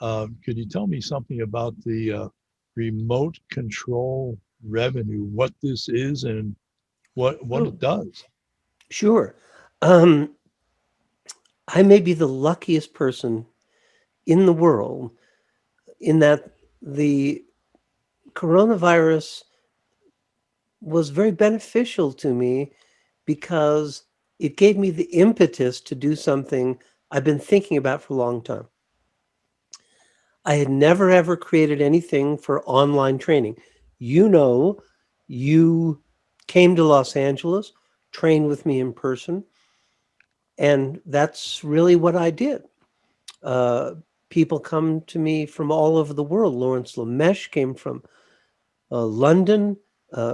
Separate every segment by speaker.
Speaker 1: Could you tell me something about the remote control revenue, what this is and what
Speaker 2: Oh,
Speaker 1: it does?
Speaker 2: sure. Um, I may be the luckiest person in the world in that the coronavirus was very beneficial to me because it gave me the impetus to do something I've been thinking about for a long time. I had never ever created anything for online training. You know, you came to Los Angeles, trained with me in person, and that's really what I did. Uh, People come to me from all over the world. Lawrence Lamesh came from London.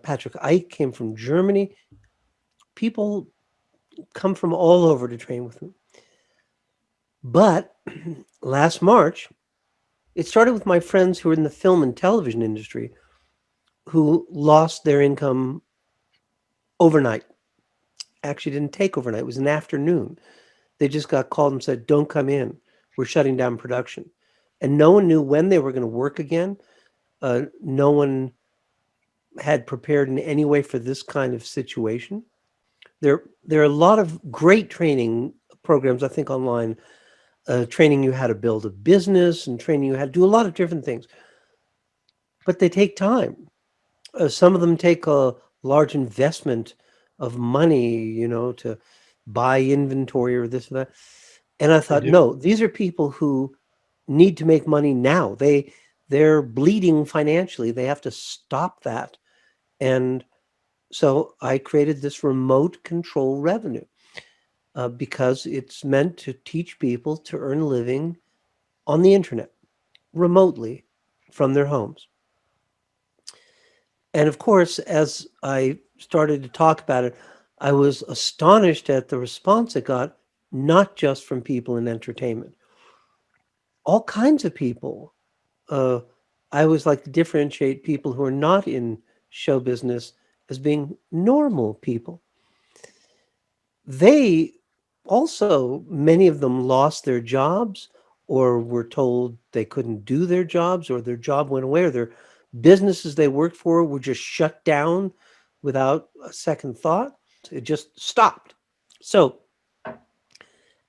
Speaker 2: Patrick Ike came from Germany. People come from all over to train with me. But last March, it started with my friends who are in the film and television industry who lost their income overnight. Actually, didn't take overnight. It was an afternoon. They just got called and said, "Don't come in. We're shutting down production." And no one knew when they were going to work again. No one had prepared in any way for this kind of situation. There are a lot of great training programs, I think, online, training you how to build a business and training you how to do a lot of different things, but they take time. Some of them take a large investment of money, to buy inventory or this or that. And I
Speaker 1: They
Speaker 2: thought,
Speaker 1: do.
Speaker 2: no, these are people who need to make money now. They're bleeding financially. They have to stop that. And so I created this remote control revenue because it's meant to teach people to earn a living on the internet remotely from their homes. And of course, as I started to talk about it, I was astonished at the response it got, not just from people in entertainment, all kinds of people. Uh, I always like to differentiate people who are not in show business as being normal people. They also, many of them lost their jobs or were told they couldn't do their jobs or their job went away or their businesses they worked for were just shut down without a second thought. It just stopped. So,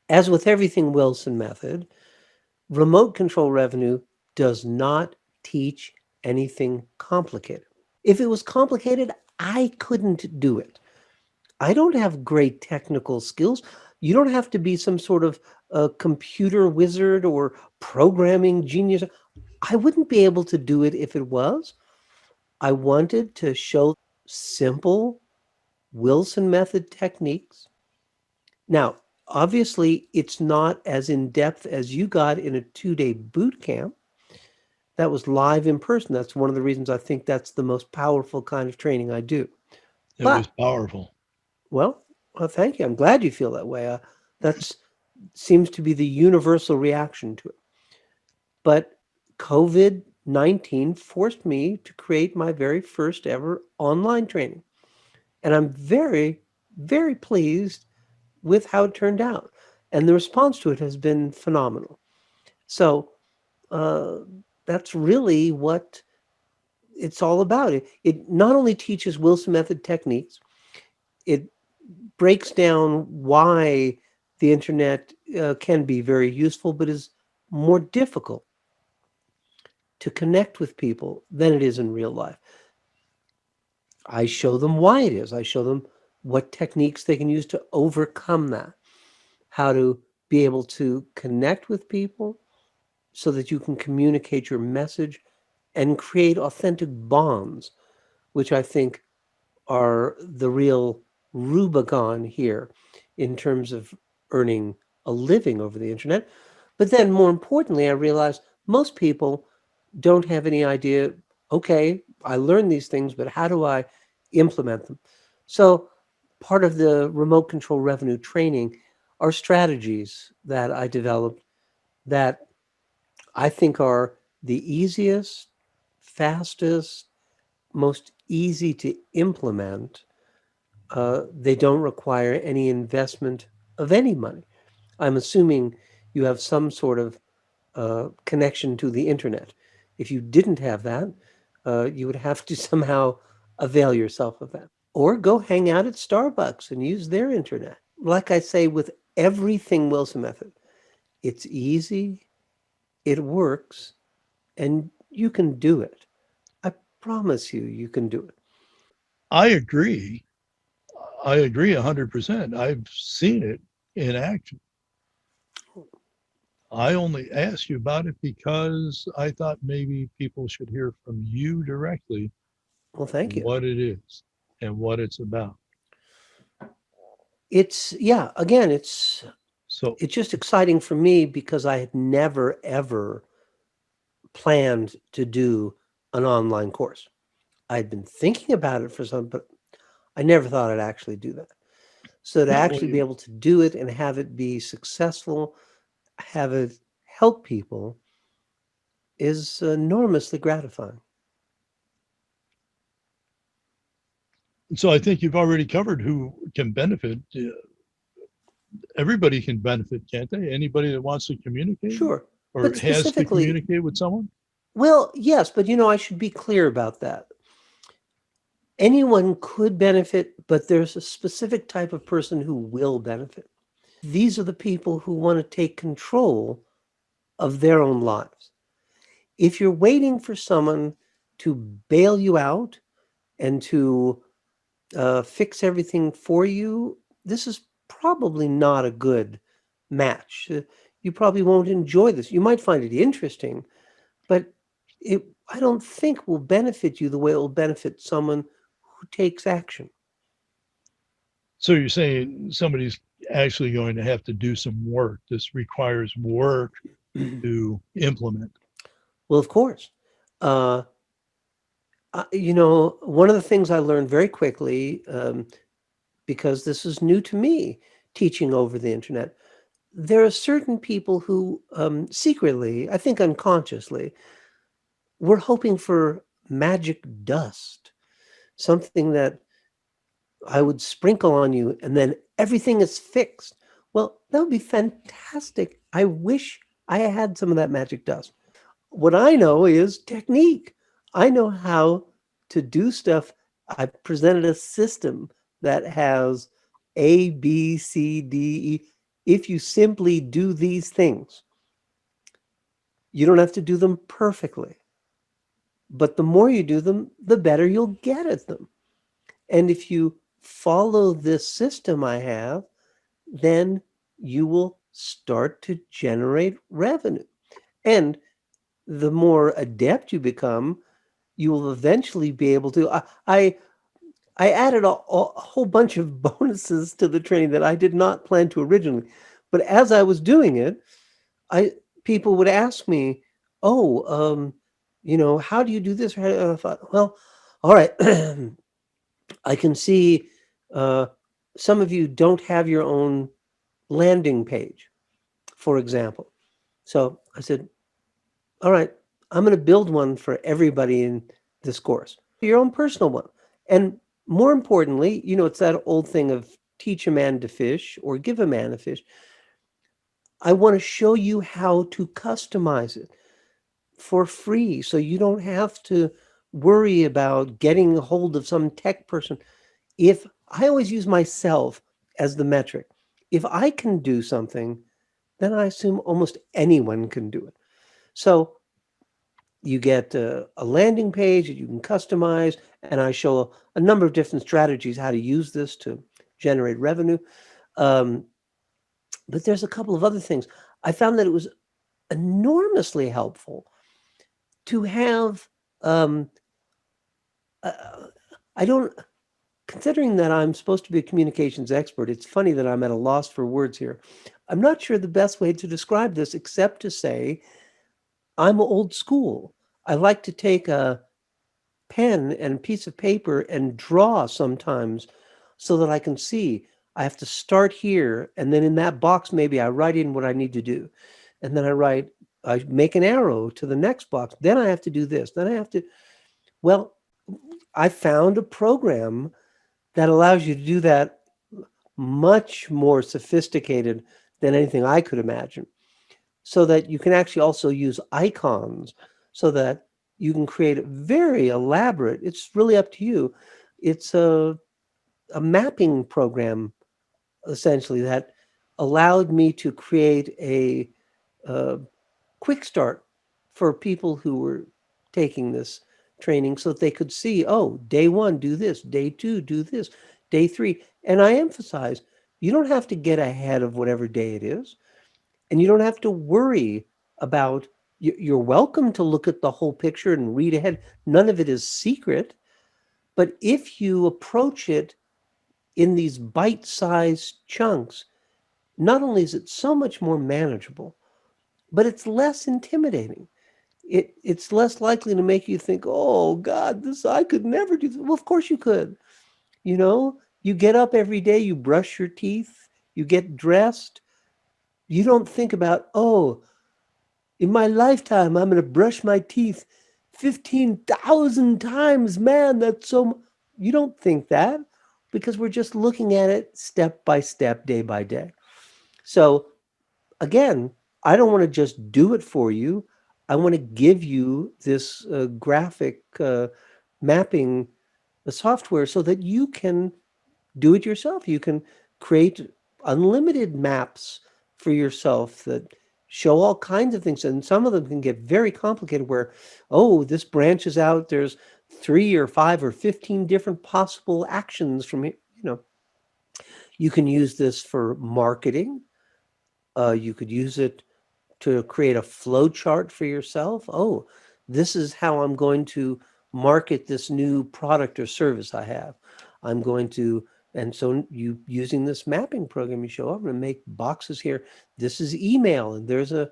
Speaker 2: as with everything Wilson method, remote control revenue does not teach anything complicated. If it was complicated, I couldn't do it. I don't have great technical skills. You don't have to be some sort of computer wizard or programming genius. I wouldn't be able to do it if it was. I wanted to show simple Wilson method techniques. Now, obviously, it's not as in depth as you got in a 2-day boot camp. That was live in person. That's one of the reasons I think that's the most powerful kind of training I do.
Speaker 1: It was
Speaker 2: But,
Speaker 1: powerful.
Speaker 2: well, thank you. I'm glad you feel that way. That's seems to be the universal reaction to it. But COVID-19 forced me to create my very first ever online training. And I'm very, very pleased with how it turned out. And the response to it has been phenomenal. So uh, that's really what it's all about. It not only teaches Wilson Method techniques, it breaks down why the internet can be very useful, but is more difficult to connect with people than it is in real life. I show them why it is. I show them what techniques they can use to overcome that, how to be able to connect with people so that you can communicate your message and create authentic bonds, which I think are the real Rubicon here in terms of earning a living over the internet. But then, more importantly, I realized most people don't have any idea. Okay, I learned these things, but how do I implement them? So, part of the remote control revenue training are strategies that I developed that I think are the easiest, fastest, most easy to implement. They don't require any investment of any money. I'm assuming you have some sort of connection to the internet. If you didn't have that, you would have to somehow avail yourself of that. Or go hang out at Starbucks and use their internet. Like I say with everything Wilson Method, it's easy, it works, and you can do it. I promise you can do it.
Speaker 1: I agree. I agree 100%. I've seen it in action. I only asked you about it because I thought maybe people should hear from you directly
Speaker 2: Well, thank you.
Speaker 1: what it is and what it's about.
Speaker 2: It's, yeah, again,
Speaker 1: So,
Speaker 2: it's just exciting for me because I had never, ever planned to do an online course. I'd been thinking about it for some, but I never thought I'd actually do that. So to
Speaker 1: yeah, well,
Speaker 2: actually be able to do it and have it be successful, have it help people is enormously gratifying.
Speaker 1: so I think you've already covered who can benefit. Everybody can benefit, can't they? Anybody that wants to communicate
Speaker 2: Sure.
Speaker 1: or
Speaker 2: But
Speaker 1: has to
Speaker 2: specifically,
Speaker 1: communicate with someone.
Speaker 2: well, yes, but I should be clear about that. Anyone could benefit, but there's a specific type of person who will benefit. These are the people who want to take control of their own lives. If you're waiting for someone to bail you out and to fix everything for you, this is probably not a good match. You probably won't enjoy this. You might find it interesting, but I don't think will benefit you the way it will benefit someone who takes action.
Speaker 1: So you're saying somebody's actually going to have to do some work. This requires work to implement.
Speaker 2: Well, of course. Uh, one of the things I learned very quickly, because this is new to me, teaching over the internet, there are certain people who secretly, I think unconsciously, were hoping for magic dust, something that I would sprinkle on you and then everything is fixed. Well, that would be fantastic. I wish I had some of that magic dust. What I know is technique. I know how to do stuff. I presented a system that has A, B, C, D, E. If you simply do these things, you don't have to do them perfectly. But the more you do them, the better you'll get at them. And if you follow this system I have, then you will start to generate revenue. And the more adept you become, you will eventually be able to. I added a whole bunch of bonuses to the training that I did not plan to originally, but as I was doing it, I people would ask me, "Oh, how do you do this?" I thought, well, all right, I can see uh, some of you don't have your own landing page, for example. So I said, all right, I'm going to build one for everybody in this course, your own personal one. And more importantly, it's that old thing of teach a man to fish or give a man a fish. I want to show you how to customize it for free so you don't have to worry about getting a hold of some tech person. If I always use myself as the metric, if I can do something, then I assume almost anyone can do it. So you get a landing page that you can customize, and I show a number of different strategies how to use this to generate revenue. Um, but there's a couple of other things. I found that it was enormously helpful to have. Um, I don't, considering that I'm supposed to be a communications expert, it's funny that I'm at a loss for words here. I'm not sure the best way to describe this except to say I'm old school. I like to take a pen and piece of paper and draw sometimes so that I can see. I have to start here, and then in that box, maybe I write in what I need to do. And then I make an arrow to the next box. Then I have to do this. Then I have to, well, I found a program that allows you to do that much more sophisticated than anything I could imagine. so that you can actually also use icons so that you can create a very elaborate, it's really up to you. It's a mapping program essentially that allowed me to create a quick start for people who were taking this training so that they could see, oh, day one, do this, day two, do this, day three. And I emphasize, you don't have to get ahead of whatever day it is, and you don't have to worry about, you're welcome to look at the whole picture and read ahead. None of it is secret. But if you approach it in these bite-sized chunks, not only is it so much more manageable, but it's less intimidating. It's less likely to make you think, oh God, this I could never do this. Well, of course you could. You know, you get up every day, you brush your teeth, you get dressed. You don't think about, oh, in my lifetime, I'm going to brush my teeth 15,000 times. Man, that's so. You don't think that because we're just looking at it step by step, day by day. So again, I don't want to just do it for you. I want to give you this graphic mapping software so that you can do it yourself. You can create unlimited maps for yourself that show all kinds of things. And some of them can get very complicated where, oh, this branches out. There's 3 or 5 or 15 different possible actions from it. You can use this for marketing. You could use it to create a flow chart for yourself. Oh, this is how I'm going to market this new product or service I have. I'm going to, and so you using this mapping program, you show up and make boxes here. This is email, and there's a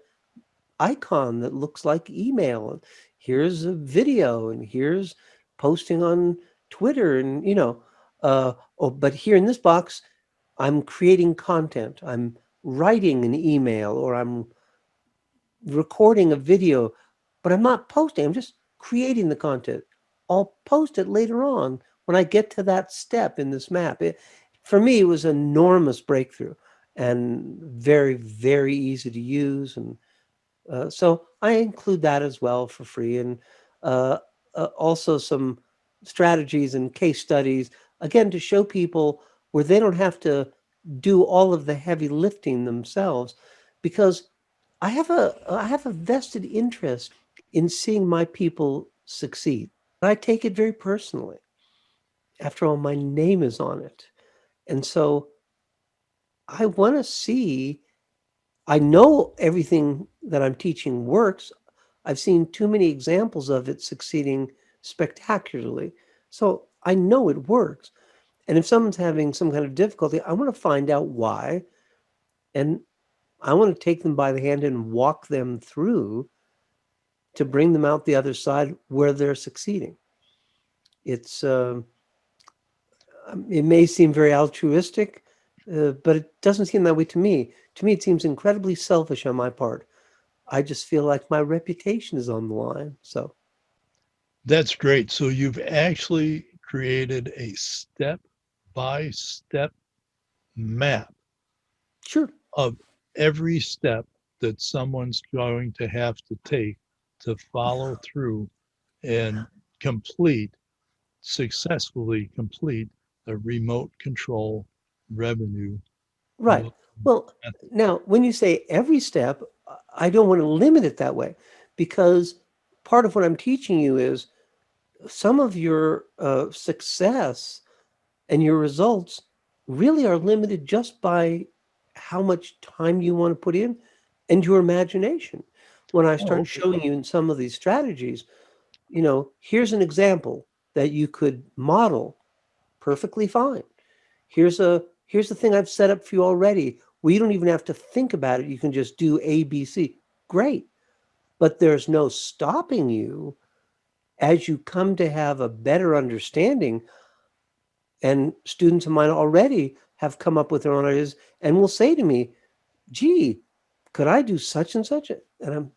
Speaker 2: icon that looks like email. And here's a video, and here's posting on Twitter, and oh, but here in this box, I'm creating content. I'm writing an email, or I'm recording a video, but I'm not posting. I'm just creating the content. I'll post it later on when I get to that step in this map. For me, it was an enormous breakthrough and very, very easy to use. And so I include that as well for free. And uh, also some strategies and case studies, again, to show people where they don't have to do all of the heavy lifting themselves, because I have a vested interest in seeing my people succeed. I take it very personally. After all, my name is on it. And so I want to see, I know everything that I'm teaching works. I've seen too many examples of it succeeding spectacularly. So I know it works. And if someone's having some kind of difficulty, I want to find out why. And I want to take them by the hand and walk them through to bring them out the other side where they're succeeding. It's it may seem very altruistic, but it doesn't seem that way to me. To me, it seems incredibly selfish on my part. I just feel like my reputation is on the line. So
Speaker 1: That's great. So you've actually created a step-by-step map
Speaker 2: sure,
Speaker 1: of every step that someone's going to have to take to follow through and complete, successfully complete the remote control revenue
Speaker 2: right. Well,
Speaker 1: method.
Speaker 2: now when you say every step, I don't want to limit it that way, because part of what I'm teaching you is some of your success and your results really are limited just by how much time you want to put in and your imagination. When I
Speaker 1: Oh,
Speaker 2: start
Speaker 1: okay.
Speaker 2: showing you in some of these strategies, here's an example that you could model perfectly fine. Here's the thing I've set up for you already. We don't even have to think about it. You can just do A, B, C. Great. But there's no stopping you as you come to have a better understanding. And students of mine already have come up with their own ideas and will say to me, gee, could I do such and such? And I'm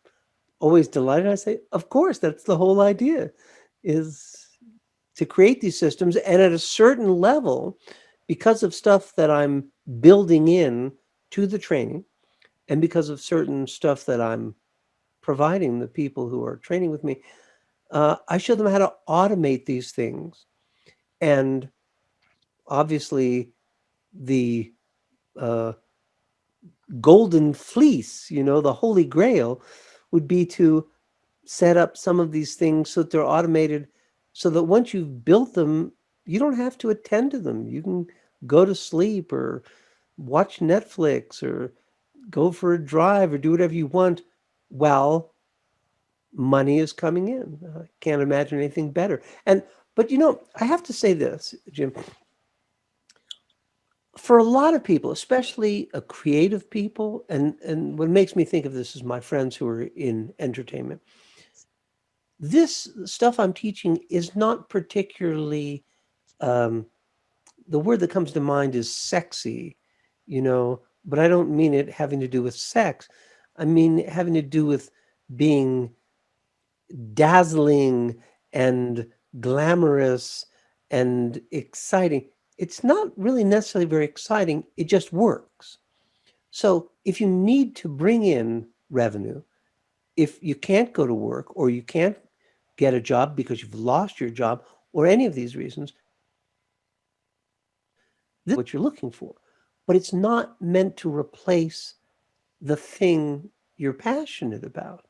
Speaker 2: always delighted. I say, of course, that's the whole idea, is to create these systems. And at a certain level, because of stuff that I'm building in to the training, and because of certain stuff that I'm providing the people who are training with me, I show them how to automate these things. And obviously, the uh, golden fleece, the holy grail, would be to set up some of these things so that they're automated, so that once you've built them, you don't have to attend to them. You can go to sleep or watch Netflix or go for a drive or do whatever you want while money is coming in. I can't imagine anything better. But I have to say this, Jim, for a lot of people, especially creative people, and what makes me think of this is my friends who are in entertainment. This stuff I'm teaching is not particularly, um, the word that comes to mind is sexy, but I don't mean it having to do with sex. I mean having to do with being dazzling and glamorous and exciting. It's not really necessarily very exciting, it just works. So if you need to bring in revenue, if you can't go to work or you can't get a job because you've lost your job or any of these reasons, this is what you're looking for. But it's not meant to replace the thing you're passionate about.